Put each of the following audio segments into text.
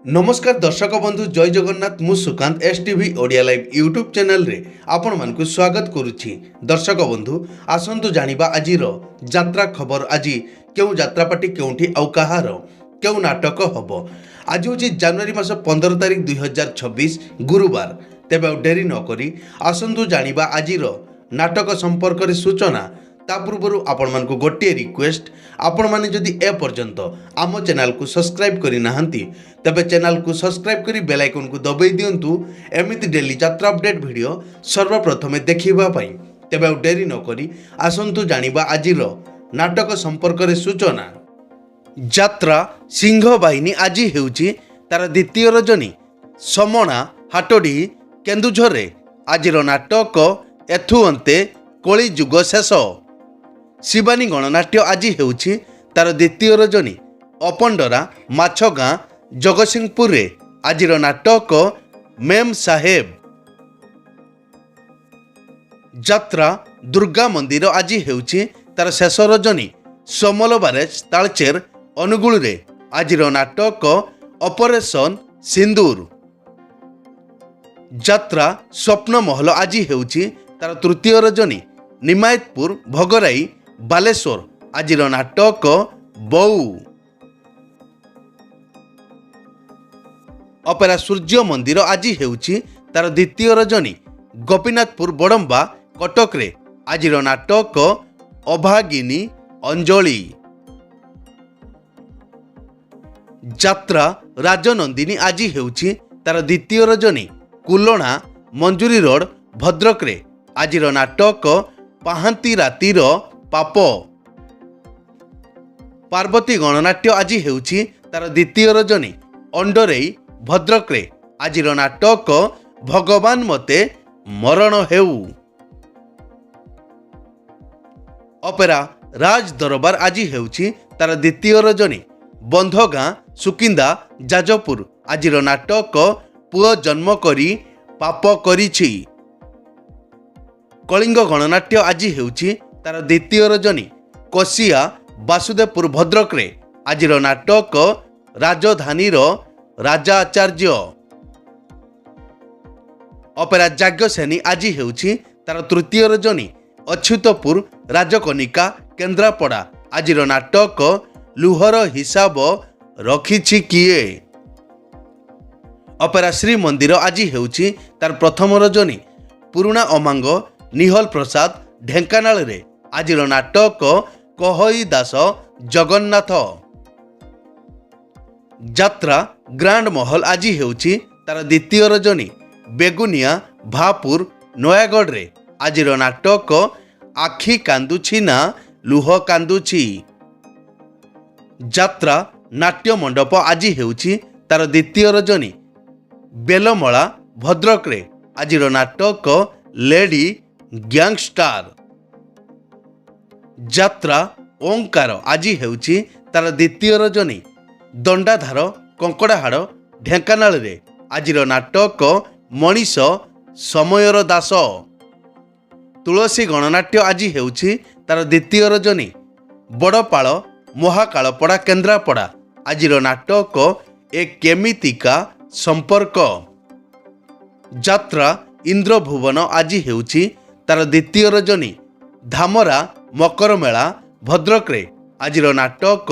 नमस्कार दर्शक बंधु जय जगन्नाथ मु Sukant STV Odia live YouTube channel रे आपण मानकु स्वागत करुछि। दर्शक बंधु आसंतु जानिबा आजिर यात्रा खबर। आज केउ यात्रा पार्टी केउठी आउ कहार केउ नाटक हबो। आज होछि जनवरी मास 15 तारिख 2026 गुरुवार। तेबे डेरी न करी आसंतु जानिबा आजिर नाटक संपर्क रे सूचना। ता पूर्व आपण मानकु गोटे रिक्वेस्ट, आपण माने जदि ए पर्यंत आम चैनल को सब्सक्राइब करि नाहंती तबे चैनल को सब्सक्राइब करी बेल आइकन को दबाई दियंतु एमिति डेली यात्रा अपडेट वीडियो सर्वप्रथमे देखिबा पई। तेबे डेरी न करी आसंतु जानिबा आजिर नाटक संपर्क रे सूचना। यात्रा सिंह बाहिनी आज हेउची तार द्वितीय रजनी समणा हाटोडी केन्दुझर रे आजिर नाटक एथु अंते कली जुग शेष। शिवानी गणनाट्य आज हेउची तार द्वितीय रजनी अपंडरा माछगाँ जगतसिंहपुर रे आजिर नाटक मेम साहेब। यात्रा दुर्गा मंदिर आज हेउची तार शेष रजनी समल बारेज तालचेर अनुगुल रे आजिर नाटक ऑपरेशन सिंदूर। यात्रा स्वप्न महल आज हेउची तार तृतीय रजनी निमायतपुर भगराई बालेश्वर आजिर नाटक बऊ। अपेरा सूर्य मंदिर आज हेउची तार द्वितीय रजनी गोपीनाथपुर बड़म्बा कटक रे आजिर नाटक अभागिनी अंजलि। यात्रा राजनंदिनी आज हेउची तार द्वितीय रजनी कुलणा मंजूरी रोड भद्रक रे आजिर नाटक पाहांती रातिर पाप। पार्वती गणनाट्य आज हेउची तार द्वितीय रजनी अंडरेई भद्रक रे आजिर नाटक भगवान मते मरण हेउ। अपेरा राज दरबार आज हेउची तार द्वितीय रजनी बंधगाँ सुकिंदा जाजपुर आजिर नाटक पुओ जन्म करी पाप करिछि। कलिंग गणनाट्य आज हेउची तार द्वितीय रजनी कोसिया वासुदेवपुर भद्रक रे आजिर नाटक राजधानीर राजा आचार्य। अपेरा जाग्यसेनी आज हेउची तार तृतीय रजनी अच्युतपुर राजकनिका केन्द्रापड़ा आजिर नाटक लुहर हिसाब रखिछि किए। अपेरा श्री मंदिर आज हेउची तार प्रथम रजनी पुरुणा अमांग निहल प्रसाद ढेंकानाल रे आजिर नाटक कहई दास जगन्नाथ। यात्रा ग्रांड महल आज हेउची तार द्वितीय रजनी बेगुनिया भापुर नयागढ़ रे आजिर नाटक आखि कांदुछि ना लुह कांदुछि। यात्रा नाट्य मंडप आज हेउची तार द्वितीय रजनी बेलमला भद्रक रे आजिर नाटक लेडी गैंगस्टार। यात्रा ओंकार आज हेउची तार द्वितीय रजनी दंडाधार कंकड़ाहाड़ ढेंकानाल रे आजिर नाटक मनीष समयर दास। तुलसी गणनाट्य आज हेउची तार द्वितीय रजनी बड़पाड़ महाकालपड़ा केन्द्रापड़ा आजिर नाटक ए केमितिका संपर्क। यात्रा इंद्रभुवन आज हेउची तार द्वितीय रजनी धामरा मकर मेला भद्रक रे आजिर नाटक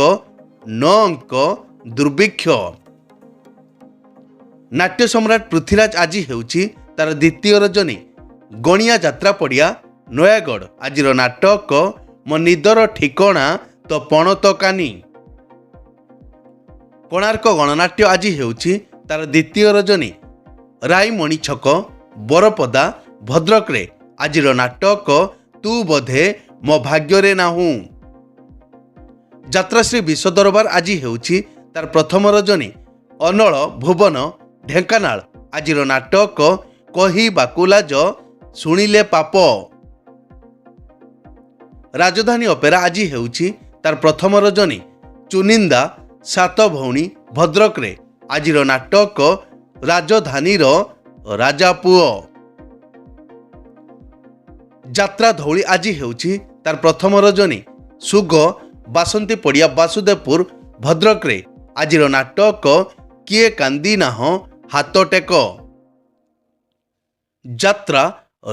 न अंक दुर्भिक्ष। नाट्य सम्राट पृथ्वीराज आज हेउची तार द्वितीय रजनी गणिया यात्रा पड़िया नयागढ़ आजिर नाटक मो निदर ठिकणा तो पणतकानी। कोणार्क गणनाट्य आज हेउची तार द्वितीय रजनी रायमणि छक बरपदा भद्रक रे आजिर नाटक तू बोधे मो भाग्य नाहू। यात्राश्री विश्व दरबार आज हेउची तार प्रथम रजनी अनल भुवन ढेंकानाल आजिर नाटक कही बाकुलाज शुणिले पाप। राजधानी अपेरा आज हेउची तार प्रथम रजनी चुनिंदा सात भौणी भद्रक रे आजिर नाटक राजधानीर राजापुओ। यात्रा धौली आज हेउची तार प्रथम रजनी सुग बासंती पड़िया वासुदेवपुर भद्रक रे आजिर नाटक କିଏ କାନ୍ଦି ନାହଁ ହାତ ଟେକ। ଯାତ୍ରା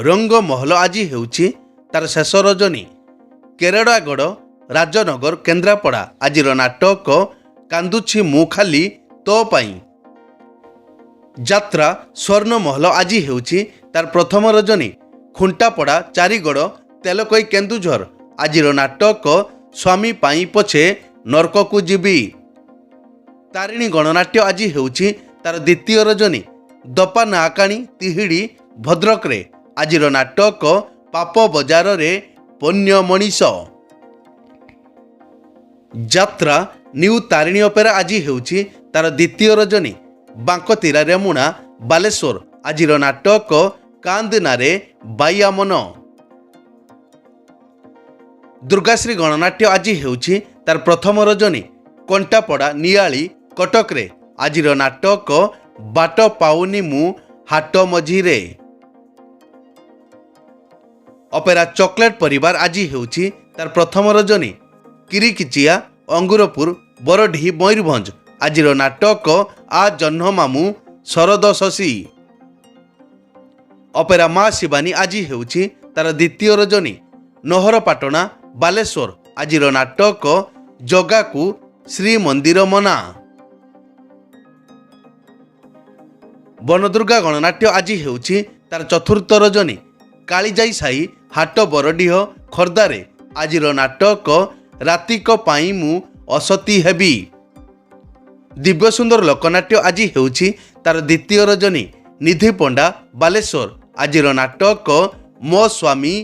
ରଙ୍ଗମହଲ ଆଜି ହେଉଛି ତାର ଶେଷ ରଜନୀ। କେରଡ଼ାଗଡ଼ ରାଜନଗର କେନ୍ଦ୍ରାପଡ଼ା ଆଜିର ନାଟକ କାନ୍ଦୁଛି ମୁଁ ଖାଲି ତୋ ପାଇଁ। ଯାତ୍ରା ସ୍ୱର୍ଣ୍ଣମହଲ ଆଜି ହେଉଛି ତାର ପ୍ରଥମ ରଜନୀ। ଖୁଣ୍ଟାପଡ଼ା ଚାରିଗଡ଼ ତେଲକୋଇ କେନ୍ଦୁଝର ଆଜିର ନାଟକ ସ୍ୱାମୀ ପାଇଁ ପଛେ ନର୍କକୁ ଯିବି। ତାରିଣୀ ଗଣନାଟ୍ୟ ଆଜି ହେଉଛି ତାର ଦ୍ୱିତୀୟ ରଜନୀ। ଦପା ନାକାଣୀ ତିହିଡ଼ି ଭଦ୍ରକରେ ଆଜିର ନାଟକ ପାପ ବଜାରରେ ପୁଣ୍ୟ ମଣିଷ। ଯାତ୍ରା ନ୍ୟୁ ତାରିଣୀ ଅପେରା ଆଜି ହେଉଛି ତାର ଦ୍ୱିତୀୟ ରଜନୀ। ବାଙ୍କତିରା ରେମୁଣା ବାଲେଶ୍ୱର ଆଜିର ନାଟକ କାନ୍ଦନାରେ ବାଇଆ ମନ। ଦୁର୍ଗାଶ୍ରୀ ଗଣନାଟ୍ୟ ଆଜି ହେଉଛି ତାର ପ୍ରଥମ ରଜନୀ। କଣ୍ଟାପଡ଼ା ନିଆଳି କଟକରେ ଆଜିର ନାଟକ ବାଟ ପାଉନି ମୁଁ ହାଟ ମଝିରେ। ଅପେରା ଚକୋଲେଟ୍ ପରିବାର ଆଜି ହେଉଛି ତାର ପ୍ରଥମ ରଜନୀ। କିରିକିଚିଆ ଅଙ୍ଗୁରପୁର ବରଢି ମୟୂରଭଞ୍ଜ ଆଜିର ନାଟକ ଆ ଜହ୍ନ ମାମୁଁ ଶରଦ ଶଶୀ। ଅପେରା ମା ଶିବାନୀ ଆଜି ହେଉଛି ତାର ଦ୍ୱିତୀୟ ରଜନୀ। ନହରପାଟଣା ବାଲେଶ୍ୱର ଆଜିର ନାଟକ ଜଗାକୁ ଶ୍ରୀମନ୍ଦିର ମନା। ବନଦୁର୍ଗା ଗଣନାଟ୍ୟ ଆଜି ହେଉଛି ତାର ଚତୁର୍ଥ ରଜନୀ। କାଳିଜାଇ ସାହି ହାଟ ବରଡିହ ଖୋର୍ଦ୍ଧାରେ ଆଜିର ନାଟକ ରାତିକ ପାଇଁ ମୁଁ ଅସତୀ ହେବି। ଦିବ୍ୟସୁନ୍ଦର ଲୋକନାଟ୍ୟ ଆଜି ହେଉଛି ତାର ଦ୍ୱିତୀୟ ରଜନୀ। ନିଧି ପଣ୍ଡା ବାଲେଶ୍ୱର ଆଜିର ନାଟକ ମୋ ସ୍ୱାମୀ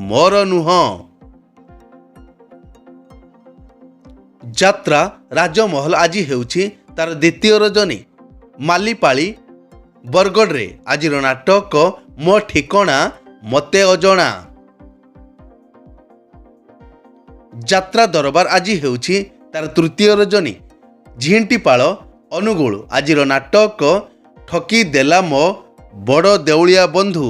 ମୋର ନୁହଁ। ଯାତ୍ରା ରାଜମହଲ ଆଜି ହେଉଛି ତାର ଦ୍ୱିତୀୟ ରଜନୀ। ମାଲିପାଳି ବରଗଡ଼ରେ ଆଜିର ନାଟକ ମୋ ଠିକଣା ମୋତେ ଅଜଣା। ଯାତ୍ରା ଦରବାର ଆଜି ହେଉଛି ତାର ତୃତୀୟ ରଜନୀ। ଝିଣ୍ଟିପାଳ ଅନୁଗୁଳ ଆଜିର ନାଟକ ଠକି ଦେଲା ମୋ ବଡ଼ ଦେଉଳିଆ ବନ୍ଧୁ।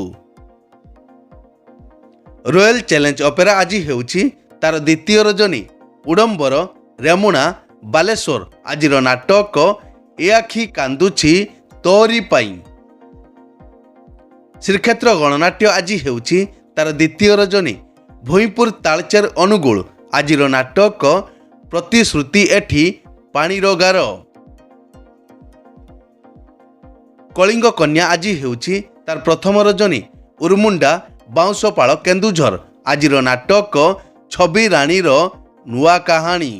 ରୟାଲ ଚ୍ୟାଲେଞ୍ଜ ଅପେରା ଆଜି ହେଉଛି ତାର ଦ୍ୱିତୀୟ ରଜନୀ। ଉଡ଼ମ୍ବର ରେମୁଣା ବାଲେଶ୍ୱର ଆଜିର ନାଟକ ଏ ଆଖି କାନ୍ଦୁଛି ତୋରି ପାଇଁ। ଶ୍ରୀକ୍ଷେତ୍ର ଗଣନାଟ୍ୟ ଆଜି ହେଉଛି ତାର ଦ୍ୱିତୀୟ ରଜନୀ। ଭୂଇଁପୁର ତାଳଚେର ଅନୁଗୁଳ ଆଜିର ନାଟକ ପ୍ରତିଶ୍ରୁତି ଏଠି ପାଣିର ଗାର। କଳିଙ୍ଗ କନ୍ୟା ଆଜି ହେଉଛି ତାର ପ୍ରଥମ ରଜନୀ। ଉରୁମୁଣ୍ଡା ବାଉଁଶପାଳ କେନ୍ଦୁଝର ଆଜିର ନାଟକ ଛବି ରାଣୀର ନୂଆ କାହାଣୀ।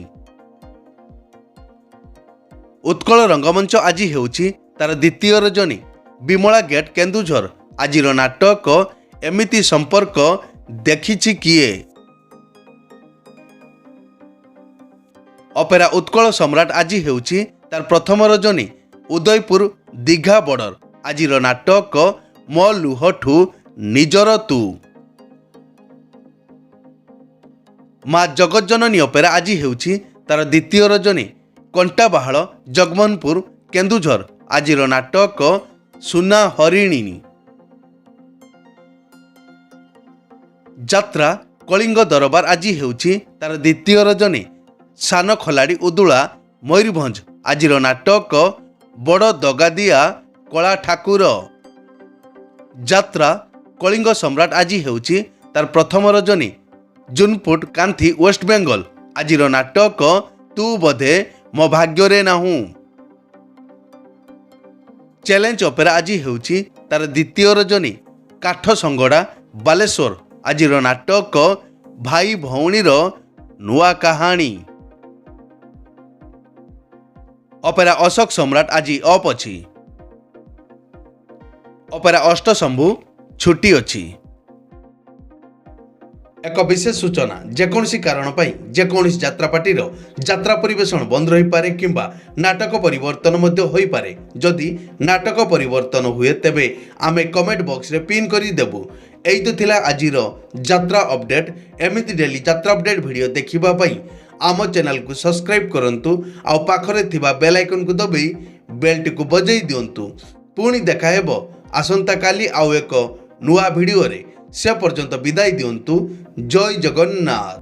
ଉତ୍କଳ ରଙ୍ଗମଞ୍ଚ ଆଜି ହେଉଛି ତାର ଦ୍ୱିତୀୟ ରଜନୀ। ବିମଳା ଗେଟ୍ କେନ୍ଦୁଝର ଆଜିର ନାଟକ ଏମିତି ସମ୍ପର୍କ ଦେଖିଛି କିଏ। ଅପେରା ଉତ୍କଳ ସମ୍ରାଟ ଆଜି ହେଉଛି ତାର ପ୍ରଥମ ରଜନୀ। ଉଦୟପୁର ଦୀଘା ବର୍ଡର ଆଜିର ନାଟକ ମୋ ଲୁହଠୁ ନିଜର ତୁ। ମା ଜଗଜ୍ଜନନୀ ଅପେରା ଆଜି ହେଉଛି ତାର ଦ୍ୱିତୀୟ ରଜନୀ। କଣ୍ଟାବାହାଳ ଜଗମୋହନପୁର କେନ୍ଦୁଝର ଆଜିର ନାଟକ ସୁନା ହରିଣୀ। ଯାତ୍ରା କଳିଙ୍ଗ ଦରବାର ଆଜି ହେଉଛି ତାର ଦ୍ୱିତୀୟ ରଜନୀ। ସାନ ଖଲାଡ଼ି ଉଦୁଳା ମୟୂରଭଞ୍ଜ ଆଜିର ନାଟକ ବଡ଼ ଦଗାଦିଆ କଳା ଠାକୁର। ଯାତ୍ରା କଳିଙ୍ଗ ସମ୍ରାଟ ଆଜି ହେଉଛି ତାର ପ୍ରଥମ ରଜନୀ। ଜୁନପୁଟ କାନ୍ଥି ୱେଷ୍ଟବେଙ୍ଗଲ ଆଜିର ନାଟକ ତୁ ବୋଧେ ମୋ ଭାଗ୍ୟରେ ନାହୁଁ। ଚ୍ୟାଲେଞ୍ଜ ଅପେରା ଆଜି ହେଉଛି ତାର ଦ୍ୱିତୀୟ ରଜନୀ। କାଠସଙ୍ଗଡ଼ା ବାଲେଶ୍ୱର ଆଜିର ନାଟକ ଭାଇ ଭଉଣୀର ନୂଆ କାହାଣୀ। ଅପେରା ଅଶୋକ ସମ୍ରାଟ ଆଜି ଅଫ୍ ଅଛି। ଅପେରା ଅଷ୍ଟଶମ୍ଭୁ ଛୁଟି ଅଛି। ଏକ ବିଶେଷ ସୂଚନା, ଯେକୌଣସି କାରଣ ପାଇଁ ଯେକୌଣସି ଯାତ୍ରାପାର୍ଟିର ଯାତ୍ରା ପରିବେଷଣ ବନ୍ଦ ରହିପାରେ କିମ୍ବା ନାଟକ ପରିବର୍ତ୍ତନ ମଧ୍ୟ ହୋଇପାରେ। ଯଦି ନାଟକ ପରିବର୍ତ୍ତନ ହୁଏ ତେବେ ଆମେ କମେଣ୍ଟ ବକ୍ସରେ ପିନ୍ କରିଦେବୁ। ଏଇ ତ ଥିଲା ଆଜିର ଯାତ୍ରା ଅପଡେଟ୍। ଏମିତି ଡେଲି ଯାତ୍ରା ଅପଡେଟ୍ ଭିଡ଼ିଓ ଦେଖିବା ପାଇଁ ଆମ ଚ୍ୟାନେଲକୁ ସବସ୍କ୍ରାଇବ୍ କରନ୍ତୁ ଆଉ ପାଖରେ ଥିବା ବେଲ୍ ଆଇକନ୍କୁ ଦବାଇ ବେଲ୍ଟିକୁ ବଜାଇ ଦିଅନ୍ତୁ। ପୁଣି ଦେଖା ହେବ ଆସନ୍ତାକାଲି ଆଉ ଏକ ନୂଆ ଭିଡ଼ିଓରେ। ସେ ପର୍ଯ୍ୟନ୍ତ ବିଦାୟ ଦିଅନ୍ତୁ। ଜୟ ଜଗନ୍ନାଥ।